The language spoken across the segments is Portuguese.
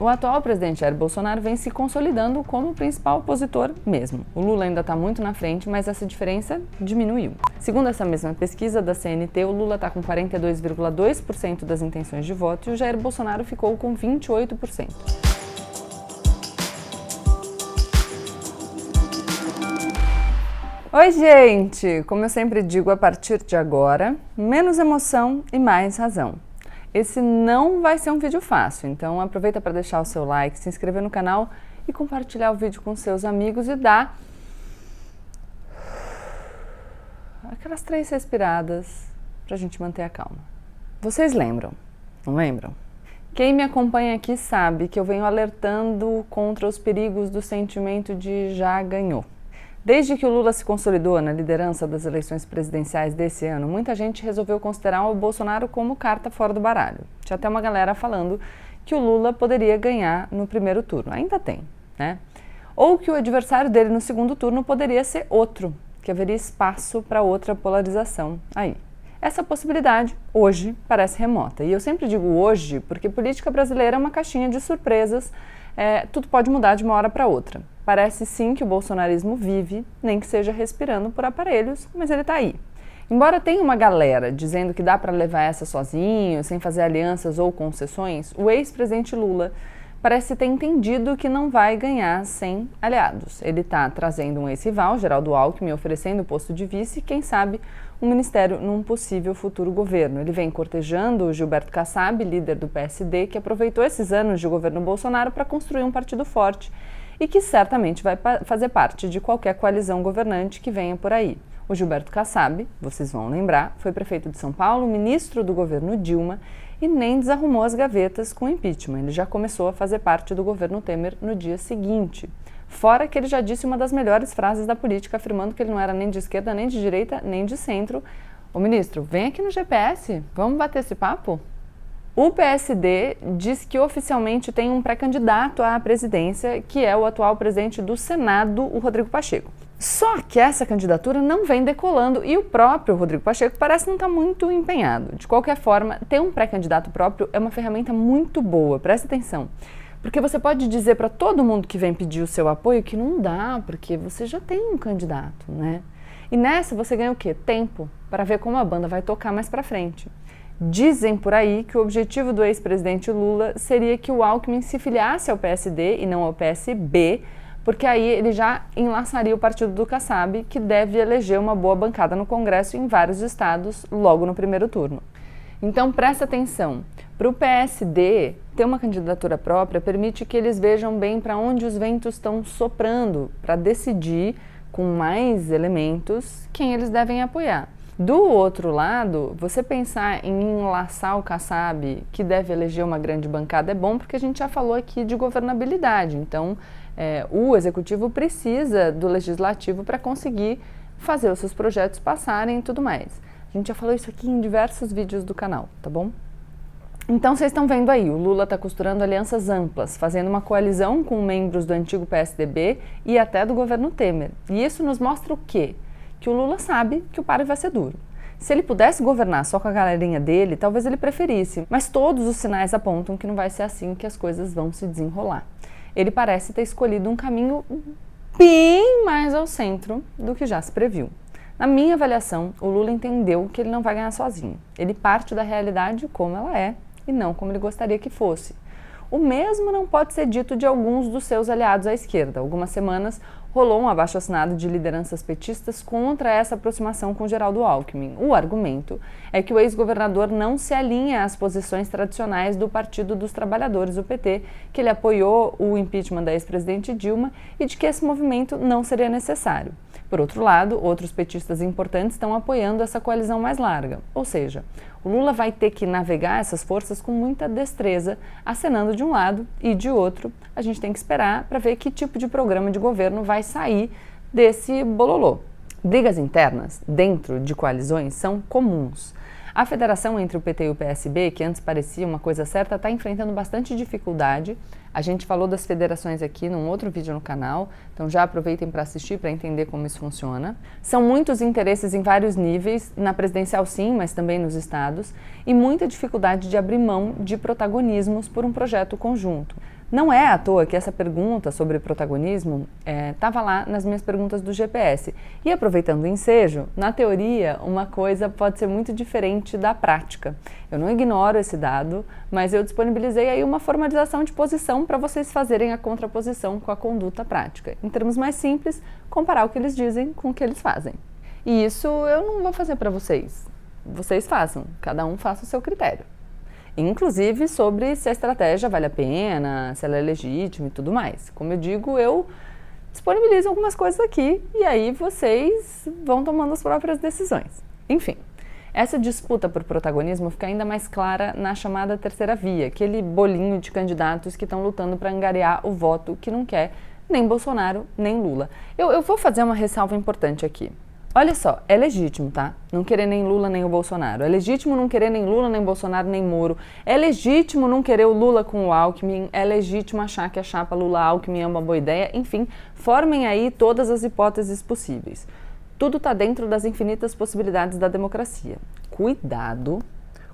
O atual presidente Jair Bolsonaro vem se consolidando como o principal opositor mesmo. O Lula ainda está muito na frente, mas essa diferença diminuiu. Segundo essa mesma pesquisa da CNT, o Lula está com 42,2% das intenções de voto e o Jair Bolsonaro ficou com 28%. Oi, gente! Como eu sempre digo, a partir de agora, menos emoção e mais razão. Esse não vai ser um vídeo fácil, então aproveita para deixar o seu like, se inscrever no canal e compartilhar o vídeo com seus amigos e dar aquelas 3 respiradas para a gente manter a calma. Vocês lembram? Não lembram? Quem me acompanha aqui sabe que eu venho alertando contra os perigos do sentimento de já ganhou. Desde que o Lula se consolidou na liderança das eleições presidenciais desse ano, muita gente resolveu considerar o Bolsonaro como carta fora do baralho. Tinha até uma galera falando que o Lula poderia ganhar no primeiro turno. Ainda tem, né? Ou que o adversário dele no segundo turno poderia ser outro, que haveria espaço para outra polarização aí. Essa possibilidade, hoje, parece remota. E eu sempre digo hoje, porque política brasileira é uma caixinha de surpresas, tudo pode mudar de uma hora para outra. Parece sim que o bolsonarismo vive, nem que seja respirando por aparelhos, mas ele está aí. Embora tenha uma galera dizendo que dá para levar essa sozinho, sem fazer alianças ou concessões, o ex-presidente Lula parece ter entendido que não vai ganhar sem aliados. Ele está trazendo um ex-rival, Geraldo Alckmin, oferecendo o posto de vice e, quem sabe, um ministério num possível futuro governo. Ele vem cortejando o Gilberto Kassab, líder do PSD, que aproveitou esses anos de governo Bolsonaro para construir um partido forte e que certamente vai fazer parte de qualquer coalizão governante que venha por aí. O Gilberto Kassab, vocês vão lembrar, foi prefeito de São Paulo, ministro do governo Dilma e nem desarrumou as gavetas com o impeachment. Ele já começou a fazer parte do governo Temer no dia seguinte. Fora que ele já disse uma das melhores frases da política, afirmando que ele não era nem de esquerda, nem de direita, nem de centro. Ô ministro, vem aqui no GPS, vamos bater esse papo? O PSD diz que oficialmente tem um pré-candidato à presidência, que é o atual presidente do Senado, o Rodrigo Pacheco. Só que essa candidatura não vem decolando e o próprio Rodrigo Pacheco parece não estar muito empenhado. De qualquer forma, ter um pré-candidato próprio é uma ferramenta muito boa, presta atenção. Porque você pode dizer para todo mundo que vem pedir o seu apoio que não dá, porque você já tem um candidato, né? E nessa você ganha o quê? Tempo, para ver como a banda vai tocar mais para frente. Dizem por aí que o objetivo do ex-presidente Lula seria que o Alckmin se filiasse ao PSD e não ao PSB, porque aí ele já enlaçaria o partido do Kassab, que deve eleger uma boa bancada no Congresso em vários estados logo no primeiro turno. Então presta atenção, para o PSD ter uma candidatura própria permite que eles vejam bem para onde os ventos estão soprando, para decidir com mais elementos quem eles devem apoiar. Do outro lado, você pensar em enlaçar o Kassab, que deve eleger uma grande bancada, é bom porque a gente já falou aqui de governabilidade. Então, o executivo precisa do legislativo para conseguir fazer os seus projetos passarem e tudo mais. A gente já falou isso aqui em diversos vídeos do canal, tá bom? Então, vocês estão vendo aí, o Lula está costurando alianças amplas, fazendo uma coalizão com membros do antigo PSDB e até do governo Temer. E isso nos mostra o quê? Que o Lula sabe que o páreo vai ser duro. Se ele pudesse governar só com a galerinha dele, talvez ele preferisse, mas todos os sinais apontam que não vai ser assim que as coisas vão se desenrolar. Ele parece ter escolhido um caminho bem mais ao centro do que já se previu. Na minha avaliação, o Lula entendeu que ele não vai ganhar sozinho. Ele parte da realidade como ela é e não como ele gostaria que fosse. O mesmo não pode ser dito de alguns dos seus aliados à esquerda. Algumas semanas rolou um abaixo-assinado de lideranças petistas contra essa aproximação com Geraldo Alckmin. O argumento é que o ex-governador não se alinha às posições tradicionais do Partido dos Trabalhadores, o PT, que ele apoiou o impeachment da ex-presidente Dilma e de que esse movimento não seria necessário. Por outro lado, outros petistas importantes estão apoiando essa coalizão mais larga. Ou seja, o Lula vai ter que navegar essas forças com muita destreza, acenando de um lado e de outro. A gente tem que esperar para ver que tipo de programa de governo vai sair desse bololô. Brigas internas dentro de coalizões são comuns. A federação entre o PT e o PSB, que antes parecia uma coisa certa, está enfrentando bastante dificuldade. A gente falou das federações aqui num outro vídeo no canal, então já aproveitem para assistir para entender como isso funciona. São muitos interesses em vários níveis, na presidencial sim, mas também nos estados, e muita dificuldade de abrir mão de protagonismos por um projeto conjunto. Não é à toa que essa pergunta sobre protagonismo estava lá nas minhas perguntas do GPS. E aproveitando o ensejo, na teoria, uma coisa pode ser muito diferente da prática. Eu não ignoro esse dado, mas eu disponibilizei aí uma formalização de posição para vocês fazerem a contraposição com a conduta prática. Em termos mais simples, comparar o que eles dizem com o que eles fazem. E isso eu não vou fazer para vocês. Vocês façam, cada um faça o seu critério. Inclusive sobre se a estratégia vale a pena, se ela é legítima e tudo mais. Como eu digo, eu disponibilizo algumas coisas aqui e aí vocês vão tomando as próprias decisões. Enfim, essa disputa por protagonismo fica ainda mais clara na chamada terceira via, aquele bolinho de candidatos que estão lutando para angariar o voto que não quer nem Bolsonaro nem Lula. Eu vou fazer uma ressalva importante aqui. Olha só, é legítimo, tá? Não querer nem Lula nem o Bolsonaro. É legítimo não querer nem Lula, nem Bolsonaro, nem Moro. É legítimo não querer o Lula com o Alckmin. É legítimo achar que a chapa Lula-Alckmin é uma boa ideia. Enfim, formem aí todas as hipóteses possíveis. Tudo está dentro das infinitas possibilidades da democracia. Cuidado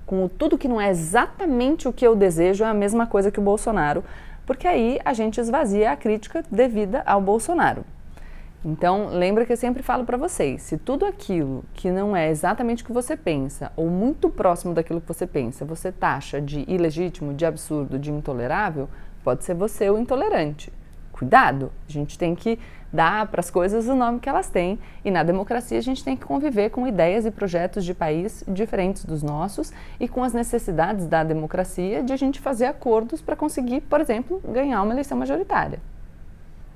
com tudo que não é exatamente o que eu desejo é a mesma coisa que o Bolsonaro, porque aí a gente esvazia a crítica devida ao Bolsonaro. Então, lembra que eu sempre falo para vocês, se tudo aquilo que não é exatamente o que você pensa, ou muito próximo daquilo que você pensa, você taxa de ilegítimo, de absurdo, de intolerável, pode ser você o intolerante. Cuidado, a gente tem que dar para as coisas o nome que elas têm, e na democracia a gente tem que conviver com ideias e projetos de país diferentes dos nossos e com as necessidades da democracia de a gente fazer acordos para conseguir, por exemplo, ganhar uma eleição majoritária.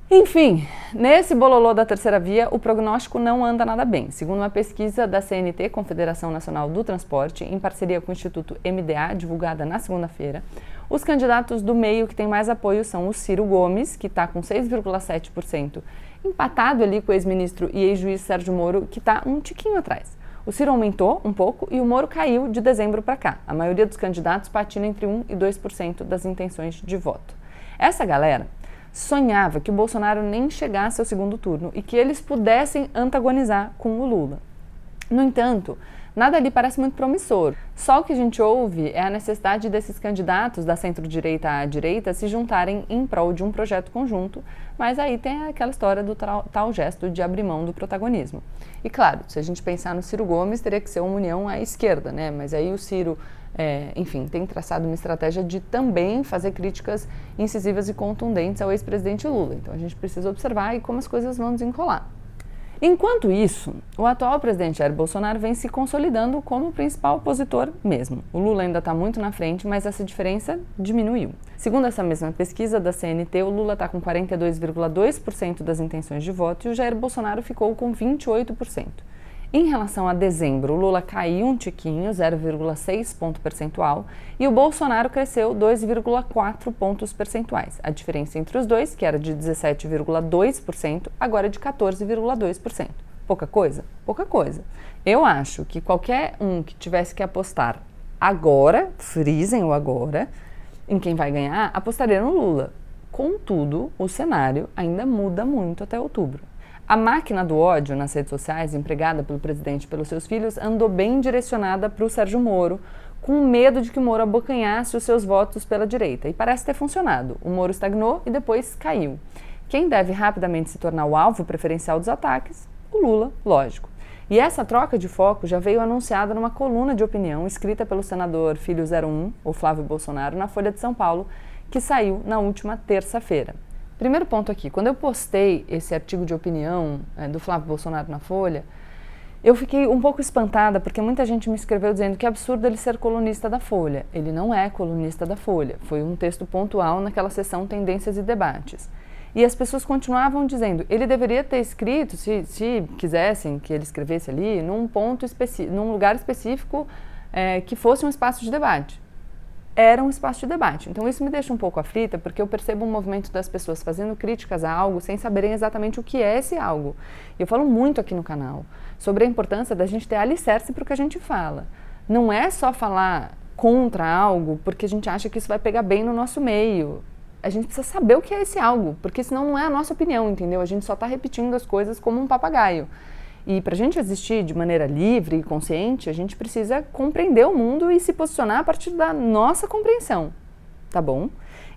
Enfim, nesse bololô da terceira via, o prognóstico não anda nada bem. Segundo uma pesquisa da CNT, Confederação Nacional do Transporte, em parceria com o Instituto MDA, divulgada na segunda-feira, os candidatos do meio que têm mais apoio são o Ciro Gomes, que está com 6,7%, empatado ali com o ex-ministro e ex-juiz Sérgio Moro, que está um tiquinho atrás. O Ciro aumentou um pouco e o Moro caiu de dezembro para cá. A maioria dos candidatos patina entre 1% e 2% das intenções de voto. Essa galera sonhava que o Bolsonaro nem chegasse ao segundo turno e que eles pudessem antagonizar com o Lula. No entanto, nada ali parece muito promissor. Só o que a gente ouve é a necessidade desses candidatos da centro-direita à direita se juntarem em prol de um projeto conjunto, mas aí tem aquela história do tal gesto de abrir mão do protagonismo. E claro, se a gente pensar no Ciro Gomes, teria que ser uma união à esquerda, né? Mas aí o Ciro, enfim, tem traçado uma estratégia de também fazer críticas incisivas e contundentes ao ex-presidente Lula. Então a gente precisa observar aí como as coisas vão desenrolar. Enquanto isso, o atual presidente Jair Bolsonaro vem se consolidando como o principal opositor mesmo. O Lula ainda está muito na frente, mas essa diferença diminuiu. Segundo essa mesma pesquisa da CNT, o Lula está com 42,2% das intenções de voto e o Jair Bolsonaro ficou com 28%. Em relação a dezembro, o Lula caiu um tiquinho, 0,6 ponto percentual, e o Bolsonaro cresceu 2,4 pontos percentuais. A diferença entre os dois, que era de 17,2%, agora é de 14,2%. Pouca coisa? Pouca coisa. Eu acho que qualquer um que tivesse que apostar agora, frisem o agora, em quem vai ganhar, apostaria no Lula. Contudo, o cenário ainda muda muito até outubro. A máquina do ódio nas redes sociais, empregada pelo presidente e pelos seus filhos, andou bem direcionada para o Sérgio Moro, com medo de que o Moro abocanhasse os seus votos pela direita. E parece ter funcionado. O Moro estagnou e depois caiu. Quem deve rapidamente se tornar o alvo preferencial dos ataques? O Lula, lógico. E essa troca de foco já veio anunciada numa coluna de opinião escrita pelo senador Filho 01, o Flávio Bolsonaro, na Folha de São Paulo, que saiu na última terça-feira. Primeiro ponto aqui, quando eu postei esse artigo de opinião do Flávio Bolsonaro na Folha, eu fiquei um pouco espantada porque muita gente me escreveu dizendo que é absurdo ele ser colunista da Folha. Ele não é colunista da Folha, foi um texto pontual naquela seção Tendências e Debates. E as pessoas continuavam dizendo, ele deveria ter escrito, se quisessem que ele escrevesse ali, num lugar específico que fosse um espaço de debate. Era um espaço de debate. Então isso me deixa um pouco aflita, porque eu percebo um movimento das pessoas fazendo críticas a algo sem saberem exatamente o que é esse algo. E eu falo muito aqui no canal sobre a importância da gente ter alicerce para o que a gente fala. Não é só falar contra algo porque a gente acha que isso vai pegar bem no nosso meio. A gente precisa saber o que é esse algo, porque senão não é a nossa opinião, entendeu? A gente só está repetindo as coisas como um papagaio. E para a gente existir de maneira livre e consciente, a gente precisa compreender o mundo e se posicionar a partir da nossa compreensão, tá bom?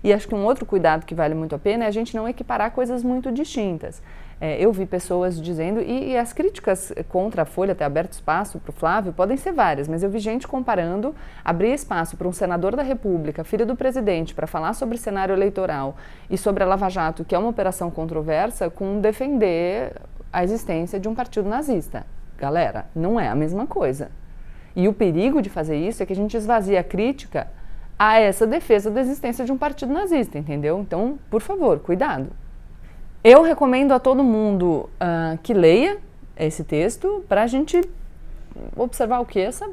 E acho que um outro cuidado que vale muito a pena é a gente não equiparar coisas muito distintas. Eu vi pessoas dizendo, e as críticas contra a Folha ter aberto espaço para o Flávio podem ser várias, mas eu vi gente comparando abrir espaço para um senador da República, filho do presidente, para falar sobre cenário eleitoral e sobre a Lava Jato, que é uma operação controversa, com defender a existência de um partido nazista. Galera, não é a mesma coisa. E o perigo de fazer isso é que a gente esvazia a crítica a essa defesa da existência de um partido nazista, entendeu? Então, por favor, cuidado. Eu recomendo a todo mundo que leia esse texto para a gente observar o que? Essa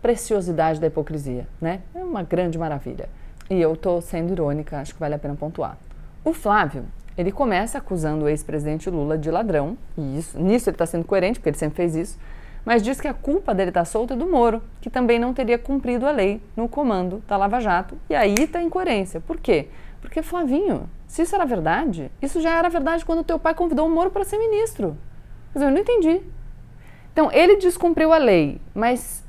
preciosidade da hipocrisia, né? É uma grande maravilha. E eu estou sendo irônica, acho que vale a pena pontuar. O Flávio, ele começa acusando o ex-presidente Lula de ladrão, e nisso ele está sendo coerente, porque ele sempre fez isso, mas diz que a culpa dele estar solto é do Moro, que também não teria cumprido a lei no comando da Lava Jato, e aí está a incoerência. Por quê? Porque, Flavinho, se isso era verdade, isso já era verdade quando o teu pai convidou o Moro para ser ministro. Mas eu não entendi. Então, ele descumpriu a lei, mas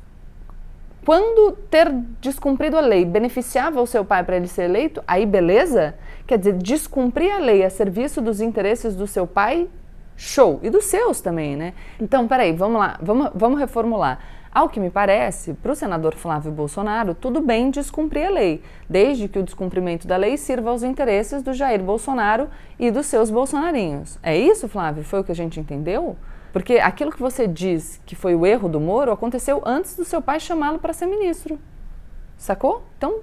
quando ter descumprido a lei beneficiava o seu pai para ele ser eleito, aí beleza? Quer dizer, descumprir a lei a serviço dos interesses do seu pai, show. E dos seus também, né? Então, peraí, vamos lá, vamos reformular. Ao que me parece, para o senador Flávio Bolsonaro, tudo bem descumprir a lei, desde que o descumprimento da lei sirva aos interesses do Jair Bolsonaro e dos seus bolsonarinhos. É isso, Flávio? Foi o que a gente entendeu? Porque aquilo que você diz que foi o erro do Moro aconteceu antes do seu pai chamá-lo para ser ministro. Sacou? Então,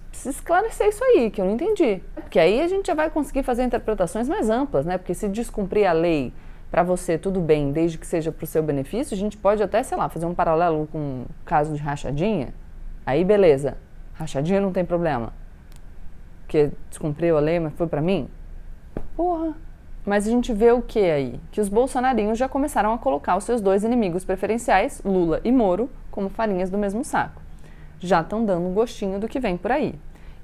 precisa esclarecer isso aí, que eu não entendi. Porque aí a gente já vai conseguir fazer interpretações mais amplas, né? Porque se descumprir a lei para você, tudo bem, desde que seja para o seu benefício, a gente pode até, sei lá, fazer um paralelo com o caso de rachadinha. Aí, beleza. Rachadinha não tem problema. Porque descumpriu a lei, mas foi para mim? Porra. Mas a gente vê o que aí? Que os bolsonarinhos já começaram a colocar os seus dois inimigos preferenciais, Lula e Moro, como farinhas do mesmo saco. Já estão dando um gostinho do que vem por aí.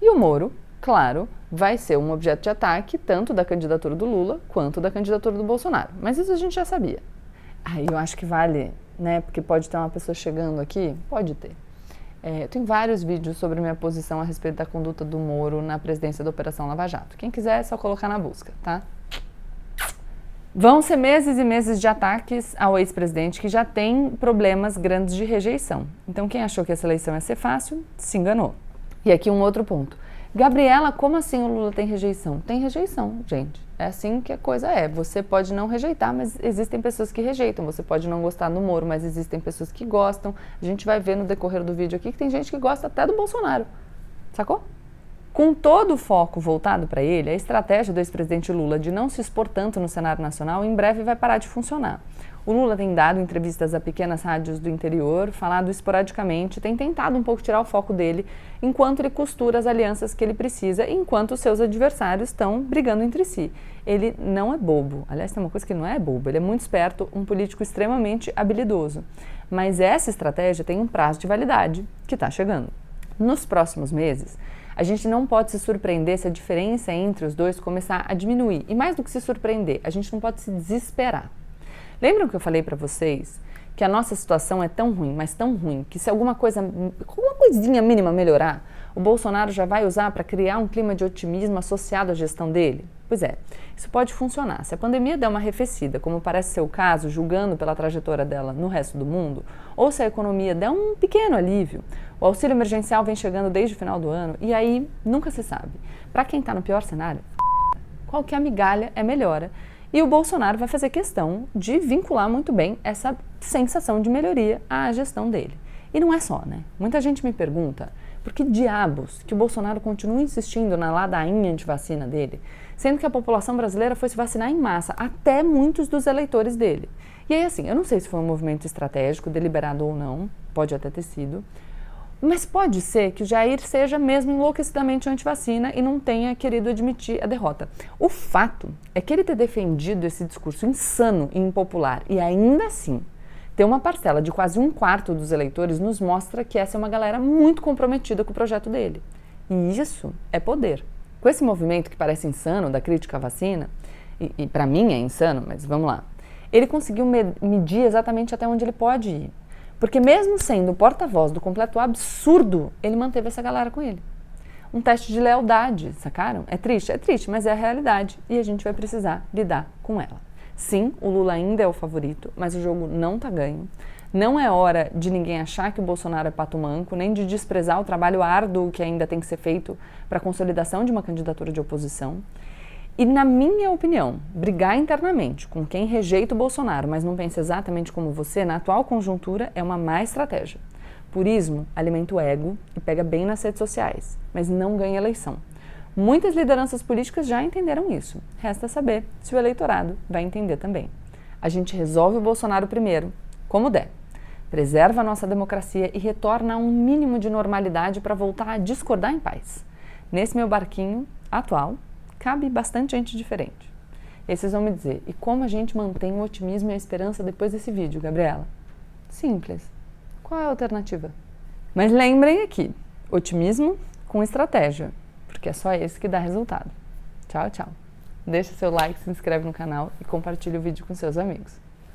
E o Moro, claro, vai ser um objeto de ataque tanto da candidatura do Lula quanto da candidatura do Bolsonaro. Mas isso a gente já sabia. Aí eu acho que vale, né? Porque pode ter uma pessoa chegando aqui, pode ter. Eu tenho vários vídeos sobre minha posição a respeito da conduta do Moro na presidência da Operação Lava Jato. Quem quiser é só colocar na busca, tá? Vão ser meses e meses de ataques ao ex-presidente que já tem problemas grandes de rejeição. Então quem achou que essa eleição ia ser fácil, se enganou. E aqui um outro ponto. Gabriela, como assim o Lula tem rejeição? Tem rejeição, gente. É assim que a coisa é. Você pode não rejeitar, mas existem pessoas que rejeitam. Você pode não gostar do Moro, mas existem pessoas que gostam. A gente vai ver no decorrer do vídeo aqui que tem gente que gosta até do Bolsonaro. Sacou? Com todo o foco voltado para ele, a estratégia do ex-presidente Lula de não se expor tanto no cenário nacional em breve vai parar de funcionar. O Lula tem dado entrevistas a pequenas rádios do interior, falado esporadicamente, tem tentado um pouco tirar o foco dele, enquanto ele costura as alianças que ele precisa, enquanto os seus adversários estão brigando entre si. Ele não é bobo, aliás, tem uma coisa que ele não é bobo, ele é muito esperto, um político extremamente habilidoso. Mas essa estratégia tem um prazo de validade que está chegando. Nos próximos meses, a gente não pode se surpreender se a diferença entre os dois começar a diminuir. E mais do que se surpreender, a gente não pode se desesperar. Lembram que eu falei para vocês que a nossa situação é tão ruim, mas tão ruim, que se alguma coisinha mínima melhorar, o Bolsonaro já vai usar para criar um clima de otimismo associado à gestão dele? Pois é, isso pode funcionar. Se a pandemia der uma arrefecida, como parece ser o caso, julgando pela trajetória dela no resto do mundo, ou se a economia der um pequeno alívio, o auxílio emergencial vem chegando desde o final do ano, e aí nunca se sabe. Para quem está no pior cenário, qualquer migalha é melhora. E o Bolsonaro vai fazer questão de vincular muito bem essa sensação de melhoria à gestão dele. E não é só, né? Muita gente me pergunta por que diabos que o Bolsonaro continua insistindo na ladainha de vacina dele, sendo que a população brasileira foi se vacinar em massa, até muitos dos eleitores dele. E aí, assim, eu não sei se foi um movimento estratégico, deliberado ou não, pode até ter sido, mas pode ser que o Jair seja mesmo enlouquecidamente anti-vacina e não tenha querido admitir a derrota. O fato é que ele ter defendido esse discurso insano e impopular e ainda assim ter uma parcela de quase 1/4 dos eleitores nos mostra que essa é uma galera muito comprometida com o projeto dele. E isso é poder. Com esse movimento que parece insano da crítica à vacina, e para mim é insano, mas vamos lá, ele conseguiu medir exatamente até onde ele pode ir. Porque mesmo sendo o porta-voz do completo absurdo, ele manteve essa galera com ele. um teste de lealdade, sacaram? É triste, mas é a realidade e a gente vai precisar lidar com ela. Sim, o Lula ainda é o favorito, mas o jogo não tá ganho. Não é hora de ninguém achar que o Bolsonaro é pato manco, nem de desprezar o trabalho árduo que ainda tem que ser feito para a consolidação de uma candidatura de oposição. E, na minha opinião, brigar internamente com quem rejeita o Bolsonaro, mas não pensa exatamente como você, na atual conjuntura, é uma má estratégia. Purismo alimenta o ego e pega bem nas redes sociais, mas não ganha eleição. Muitas lideranças políticas já entenderam isso. Resta saber se o eleitorado vai entender também. A gente resolve o Bolsonaro primeiro, como der. Preserva a nossa democracia e retorna a um mínimo de normalidade para voltar a discordar em paz. Nesse meu barquinho atual, cabe bastante gente diferente. E aí vocês vão me dizer, e como a gente mantém o otimismo e a esperança depois desse vídeo, Gabriela? Simples. Qual é a alternativa? Mas lembrem aqui, otimismo com estratégia, porque é só esse que dá resultado. Tchau, tchau. Deixa seu like, se inscreve no canal e compartilha o vídeo com seus amigos.